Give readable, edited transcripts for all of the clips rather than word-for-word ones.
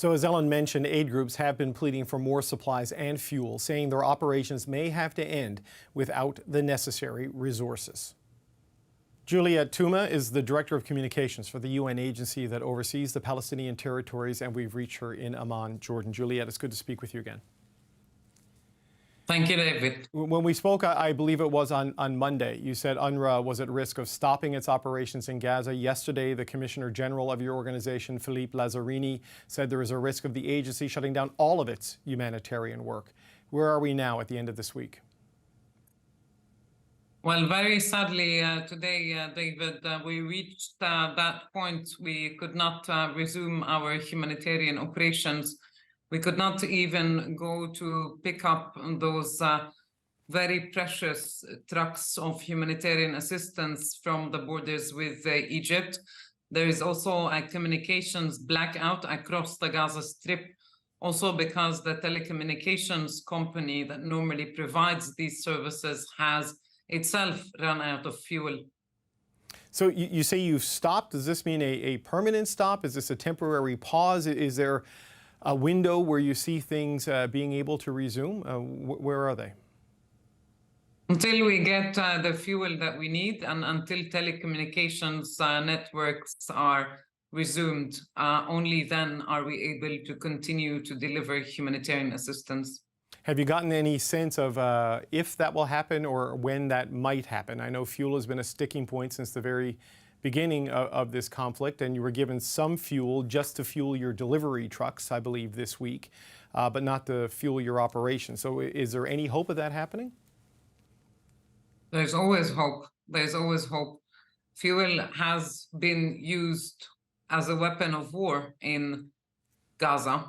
So as Ellen mentioned, aid groups have been pleading for more supplies and fuel, saying their operations may have to end without the necessary resources. Juliette Touma is the Director of Communications for the UN agency that oversees the Palestinian territories, and we've reached her in Amman, Jordan. Juliette, it's good to speak with you again. Thank you, David. When we spoke, I believe it was on Monday, you said UNRWA was at risk of stopping its operations in Gaza. Yesterday, the Commissioner General of your organization, Philippe Lazzarini, said there is a risk of the agency shutting down all of its humanitarian work. Where are we now at the end of this week? Well, very sadly, today, David, we reached that point. We could not resume our humanitarian operations. We could not even go to pick up those very precious trucks of humanitarian assistance from the borders with Egypt. There is also a communications blackout across the Gaza Strip, also because the telecommunications company that normally provides these services has itself run out of fuel. So you say you've stopped. Does this mean a permanent stop? Is this a temporary pause? Is there a window where you see things being able to resume? Where are they? Until we get the fuel that we need and until telecommunications networks are resumed, only then are we able to continue to deliver humanitarian assistance. Have you gotten any sense of if that will happen or when that might happen? I know fuel has been a sticking point since the very beginning of this conflict, and you were given some fuel just to fuel your delivery trucks, I believe, this week, but not to fuel your operation. So is there any hope of that happening? There's always hope. There's always hope. Fuel has been used as a weapon of war in Gaza,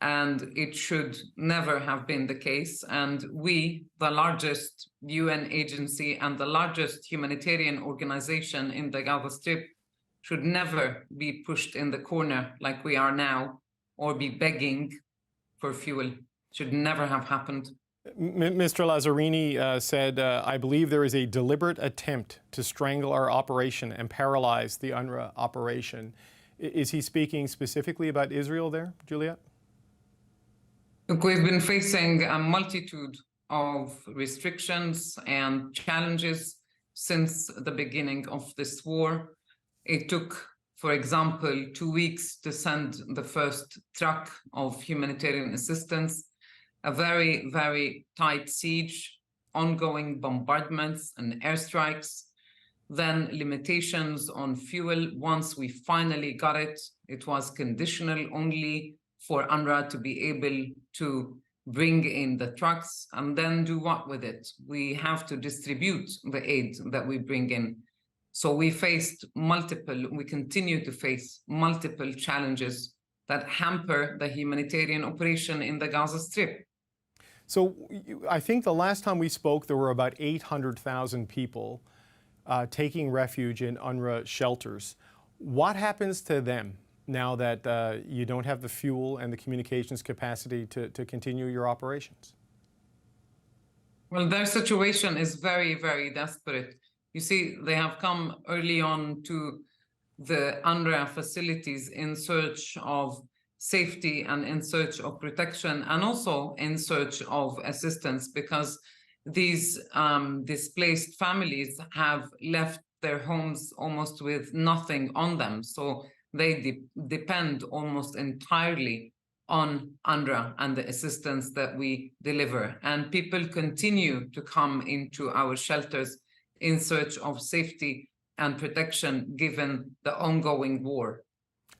and it should never have been the case. And we, the largest UN agency and the largest humanitarian organization in the Gaza Strip, should never be pushed in the corner like we are now, or be begging for fuel. Should never have happened. Mr. Lazzarini said, I believe there is a deliberate attempt to strangle our operation and paralyze the UNRWA operation. Is he speaking specifically about Israel there, Juliette? Look, we've been facing a multitude of restrictions and challenges since the beginning of this war. It took, for example, 2 weeks to send the first truck of humanitarian assistance, a very, very tight siege, ongoing bombardments and airstrikes, then limitations on fuel. Once we finally got it, it was conditional only for UNRWA to be able to bring in the trucks and then do what with it? We have to distribute the aid that we bring in. So we continue to face multiple challenges that hamper the humanitarian operation in the Gaza Strip. So I think the last time we spoke, there were about 800,000 people taking refuge in UNRWA shelters. What happens to them now that you don't have the fuel and the communications capacity to continue your operations? Well, their situation is very, very desperate. You see, they have come early on to the UNRWA facilities in search of safety and in search of protection, and also in search of assistance, because these displaced families have left their homes almost with nothing on them. So they depend almost entirely on UNRWA and the assistance that we deliver. And people continue to come into our shelters in search of safety and protection given the ongoing war.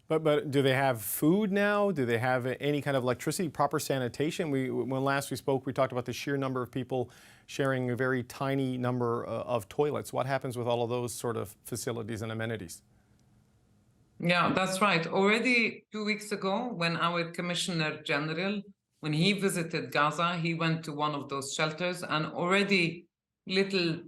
But do they have food now? Do they have any kind of electricity, proper sanitation? When last we spoke, we talked about the sheer number of people sharing a very tiny number of toilets. What happens with all of those sort of facilities and amenities? Yeah, that's right. Already 2 weeks ago, when our Commissioner General, when he visited Gaza, he went to one of those shelters, and already little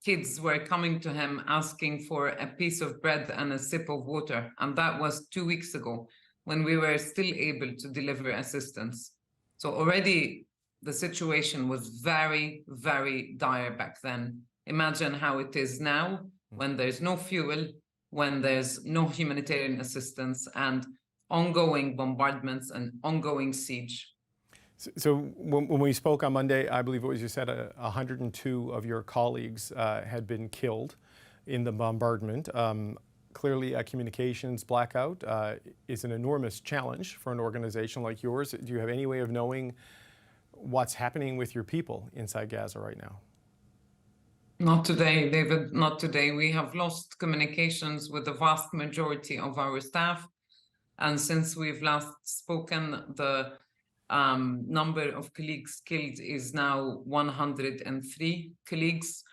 kids were coming to him asking for a piece of bread and a sip of water. And that was 2 weeks ago, when we were still able to deliver assistance. So already the situation was very, very dire back then. Imagine how it is now, when there's no fuel, when there's no humanitarian assistance, and ongoing bombardments and ongoing siege. So when we spoke on Monday, I believe it was you said 102 of your colleagues had been killed in the bombardment. Clearly, a communications blackout is an enormous challenge for an organization like yours. Do you have any way of knowing what's happening with your people inside Gaza right now? Not today, David, not today. We have lost communications with the vast majority of our staff. And since we've last spoken, the number of colleagues killed is now 103 colleagues.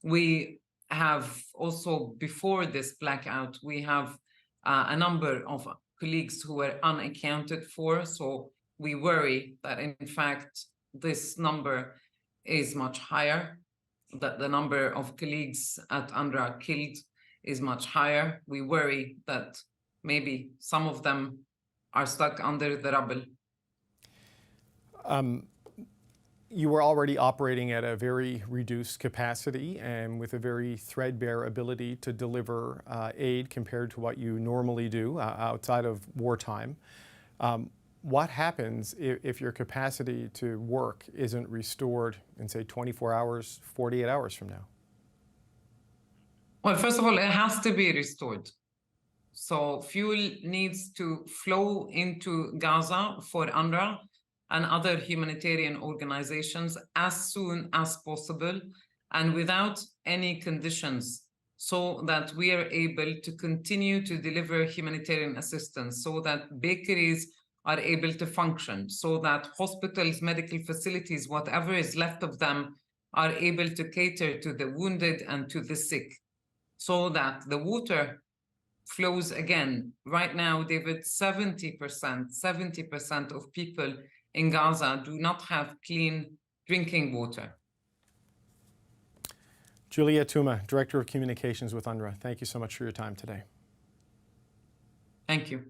We have also, before this blackout, we have a number of colleagues who were unaccounted for. So we worry that, in fact, this number is much higher, that the number of colleagues at UNRWA killed is much higher. We worry that maybe some of them are stuck under the rubble. You were already operating at a very reduced capacity and with a very threadbare ability to deliver aid compared to what you normally do outside of wartime. What happens if your capacity to work isn't restored in, say, 24 hours, 48 hours from now? Well, first of all, it has to be restored. So fuel needs to flow into Gaza for UNRWA and other humanitarian organizations as soon as possible and without any conditions, so that we are able to continue to deliver humanitarian assistance, so that bakeries are able to function, so that hospitals, medical facilities, whatever is left of them, are able to cater to the wounded and to the sick, so that the water flows again. Right now, David, 70% of people in Gaza do not have clean drinking water. Juliette Touma, Director of Communications with UNRWA, thank you so much for your time today. Thank you.